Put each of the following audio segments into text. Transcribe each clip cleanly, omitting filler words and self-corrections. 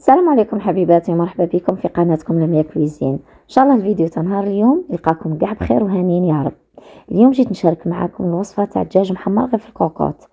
السلام عليكم حبيباتي، مرحبا بكم في قناتكم لميا كويزين. ان شاء الله الفيديو تاع نهار اليوم يلقاكم كاع بخير وهانيين يا رب. اليوم جيت نشارك معاكم الوصفه تاع دجاج محمر غير في الكوكوط.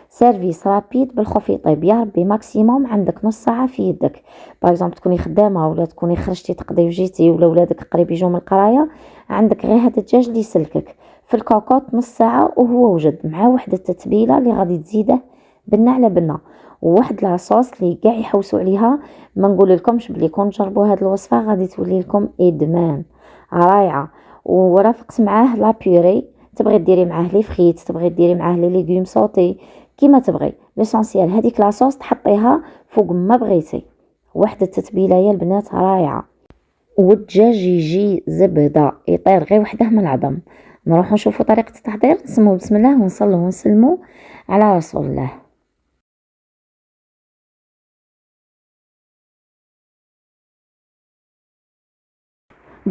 سيرفيس رابيد بالخوف يطيب يا ربي. ماكسيموم عندك نص ساعه في يدك، باغ تكوني خدامه ولا تكوني خرجتي تقضي وجيتي ولا ولادك قريب يجوا من القرايه، عندك غير هذا الدجاج اللي يسلكك في الكوكوط نص ساعه وهو وجد مع واحده التتبيله اللي غادي تزيده بنه على بنه، وواحد لاصوص اللي كاع يحوسوا عليها. ما نقول لكمش بلي كون تجربوا هذه الوصفه غادي تولي لكم ادمان رايعه. ورافقت معاه لا بيوري، تبغي ديري معاه لي فريت، تبغي ديري معاه لي ليغوم سوتي، كيما تبغي. ليسونسيال هذيك لاصوص تحطيها فوق ما بغيتي. واحد التتبيله يا البنات رايعه، والدجاج يجي زبده يطير غير وحده من العظم. نروح نشوفوا طريقه التحضير. نسمو بسم الله ونصلوا ونسلموا على رسول الله.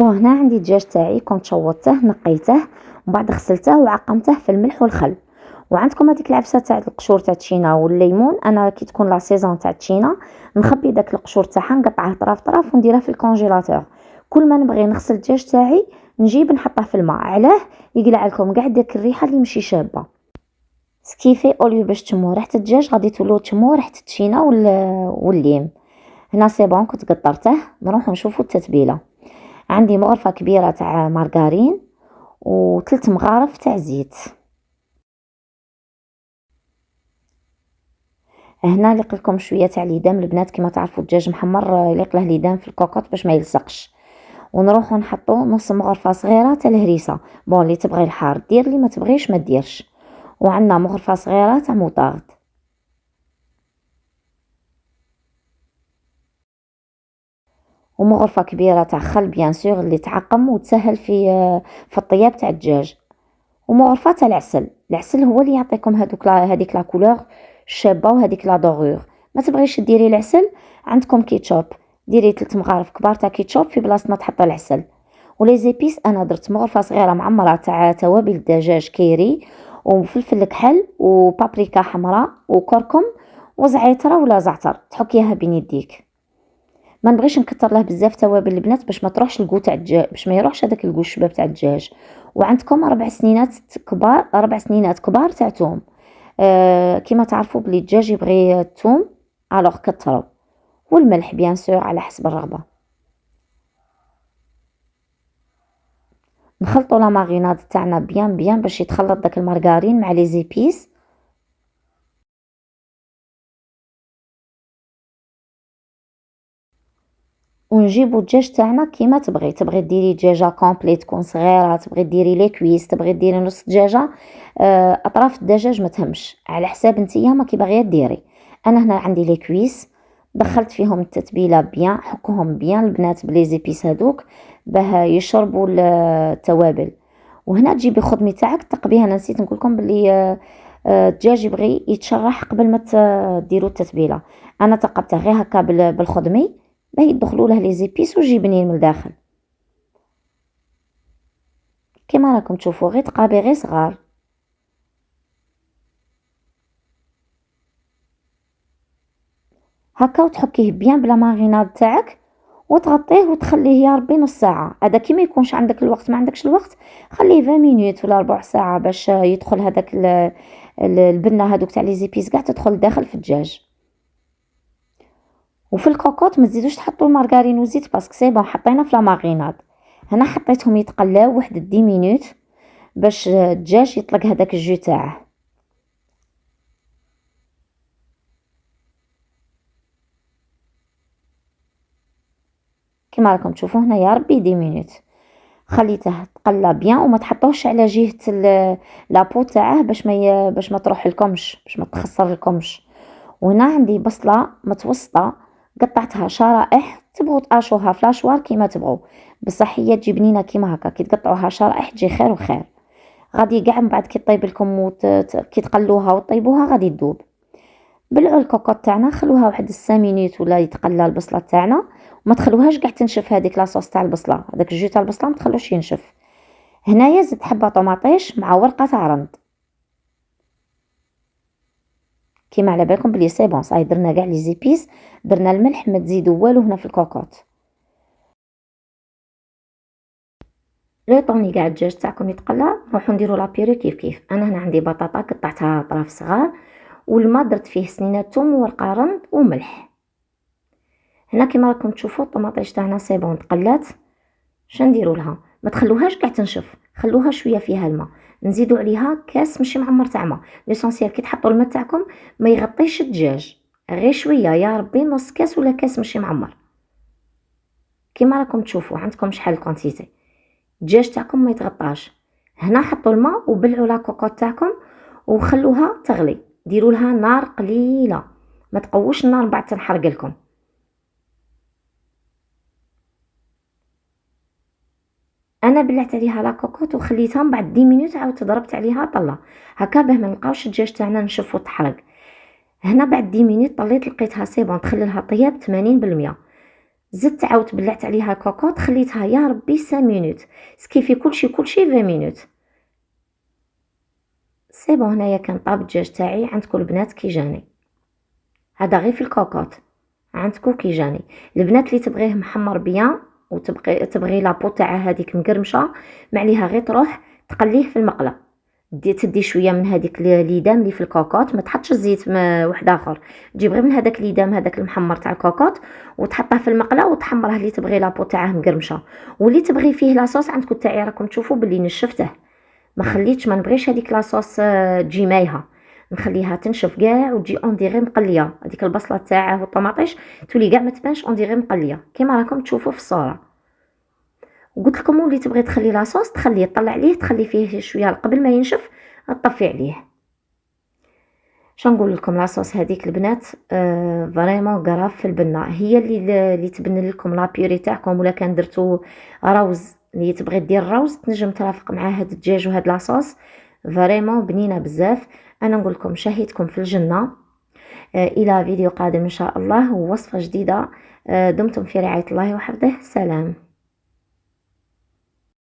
هنا عندي الدجاج تاعي كنت شوطته نقيته ومن بعد غسلته وعقمته في الملح والخل. وعندكم هذيك العفسه تاع القشور تاع التشينا والليمون، انا كي تكون لا سيزون تاع التشينا نخبي داك القشور تاعها نقطعه طراف طراف ونديرها في الكونجيلاتور. كل ما نبغي نغسل الدجاج تاعي نجيب نحطه في الماء، علاه يقلع لكم كاع داك الريحه اللي مشي شابه. سكيفي اوليو باش تشمو ريحه الدجاج غادي تولو تشمو ريحه التشينا والليم. هنا سي بون كنت قطرته. نروح نشوفوا التتبيله. عندي مغرفة كبيرة تاع مارغارين و3 مغارف تاع زيت. هنا ليق لكم شويه تاع ليدام البنات، كما تعرفوا الدجاج محمر يليق له ليدام في الكوكوط باش ما يلصقش. ونروحوا نحطوا نص مغرفه صغيره تاع الهريسه. اللي تبغي الحار دير، اللي ما تبغيش ما ديرش. وعندنا مغرفه صغيره تاع موطارد. ومغرفه كبيره تاع خل بيان سور اللي تعقم وتسهل في الطياب تاع الدجاج. ومغرفه تاع العسل هو اللي يعطيكم هذيك لا كولور شابه وهذيك لا دوغور. ما تبغيش ديري العسل، عندكم كيتشوب، ديري 3 مغارف كبار تاع كيتشوب في بلاصه ما تحطي العسل. ولي زيبيس انا درت مغرفه صغيره معمره تاع توابل الدجاج كيري وفلفل كحل وبابريكا حمراء وكركم وزعتره ولا زعتر تحكيها بين يديك. ما نبغيش نكثر له بزاف توابل البنات باش ما تروحش الكو تاع الدجاج، باش ما يروحش هذاك الكو الشباب تاع الدجاج. وعندكم 4 سنينات كبار تاع توم. كما تعرفوا بلي الدجاج يبغي الثوم الوغ كثروا. والملح بيان سور على حسب الرغبه. نخلطوا لا ماريناد تاعنا بيان باش يتخلط داك المارغارين مع لي زيبيس. ونجيبو الدجاج تاعنا كيما تبغي ديري دجاجه كومبلي تكون صغيره، تبغي ديري لي كويس، تبغي ديري نص دجاجه. اطراف الدجاج ما تهمش على حساب نتيا ما كي باغيه ديري. انا هنا عندي لي كويس دخلت فيهم التتبيله بيان، حكوهم بيان البنات بلي زيبيس هذوك باه يشربوا التوابل. وهنا تجيبي خدمي تاعك تقبيها. انا نسيت نقول لكم بلي الدجاج يبغي يتشرح قبل ما ديروا التتبيله. انا تقبته غير هكا بالخدمي باه يدخلوا له لي زيبيس وجبنين من الداخل. كما راكم تشوفوا غير تقابي غير صغار. هكا وتحكيه بيان بلا ماريناد تاعك وتغطيه وتخليه يا ربي نص ساعه. هذا كي ما يكونش عندك الوقت، ما عندكش الوقت، خليه 20 مينوت ولا ربع ساعه باش يدخل هذاك البنه هذوك تاع لي زيبيس كاع تدخل داخل في الدجاج. وفي الكوكوط ما تزيدوش تحطوا المارغرين وزيت باسكو سي بون حطينا في لا ماريناد. هنا حطيتهم يتقلاو واحد 10 مينوت باش الدجاج يطلق هذاك الجو تاعه. كما راكم تشوفوا هنا يا ربي 10 مينوت خليته تقلى بيان وما تحطوهش على جهه لابو تاعه باش ما تروح لكمش، باش ما تخسر لكمش. وهنا عندي بصله متوسطه قطعتها شرائح، تبغوا تقاشوها فلاشوار كيما تبغوا، بصح هي تجي بنينه كيما هكا. كي تقطعوها شرائح تجي خير وخير. غادي كاع من بعد كي طيب لكم كي تقلوها وطيبوها غادي تذوب. بلعوا الكوكوط تاعنا، خلوها واحد 5 مينوت ولا يتقلى البصله تاعنا، وما تخلوهاش كاع تنشف. هذيك لاصوص تاع البصله، هذاك الجو تاع البصله ما تخلوش ينشف. هنايا زدت حبه طوماطيش مع ورقه تاع رند. كيما على بالكم بلي سي بون صاي درنا كاع لي زيبيس، درنا الملح، ما تزيدوا والو هنا في الكوكوط. لو طوني كاع الدجاج تاعكم يتقلى نروحو نديرو لابيري كيف كيف. انا هنا عندي بطاطا قطعتها اطراف صغار، والما درت فيه سنينه توم وورقه رند وملح. هنا كيما راكم تشوفوا الطماطيش تاعنا سي بون تقلات. شنديرو لها؟ ما تخلوهاش كاع تنشف، خلوها شويه فيها الماء، نزيدو عليها كاس ماشي معمر تاع ما. ليسونسيال كي تحطوا الماء تاعكم ما يغطيش الدجاج، غير شويه يا ربي، نص كاس ولا كاس ماشي معمر. كيما راكم تشوفوا عندكم شحال الكونتيتي، الدجاج تاعكم ما يتغطاش. هنا حطوا الماء وبلعوا لا كوكوط تاعكم وخلوها تغلي، ديروا لها نار قليله، ما تقووش النار بعد تنحرق لكم. انا بلعت عليها لا كوكوط وخليتها من بعد 10 مينوت عاودت ضربت عليها طله هكا باه ما نلقاوش الدجاج تاعنا نشف وتحرق. هنا بعد 10 مينوت طليت لقيتها سي بون تخللها طياب 80%. زدت عاودت بلعت عليها كوكوط خليتها يا ربي 5 مينوت، سكيفي كلشي 20 مينوت. سي بون هنايا كان طاب الدجاج تاعي. عندكم البنات كي جاني، هذا غير في الكوكوط. عندكم كي جاني البنات اللي تبغيه محمر بيان تبغي لابو تاعها هذيك مقرمشه، ما عليها غير تروح تقليه في المقله. تدي شويه من هذيك ليدام اللي في الكوكوط، ما تحطش الزيت واحد اخر، تجيب غير من هذاك ليدام هذاك المحمر تاع الكوكوط وتحطه في المقله وتحمره اللي تبغي لابو تاعه مقرمشه. واللي تبغي فيه لاصوص عندكم تاعي راكم تشوفوا باللي نشفته، ما خليتش، ما نبغيش هذيك لاصوص تجي مايها، نخليها تنشف كاع وتجي اون ديغي مقليه. هذيك البصله تاعه والطماطيش تولي كاع ما تبانش اون ديغي مقليه كيما راكم تشوفوا في الصوره. وقلت لكم اللي تبغي تخلي لاصوص تخليه طلع عليه تخلي فيه شويه قبل ما ينشف تطفي عليه. شنقول لكم لاصوص هذيك البنات فريمون غراف في البنه، هي اللي تبني لكم لا بيوري تاعكم. ولا كان درتو روز اللي تبغي دير روز تنجم ترافق مع هاد الدجاج وهاد لاصوص فريمون بنينه بزاف. انا نقول لكم شهيتكم في الجنه. الى فيديو قادم ان شاء الله ووصفه جديده. دمتم في رعايه الله وحفظه. سلام.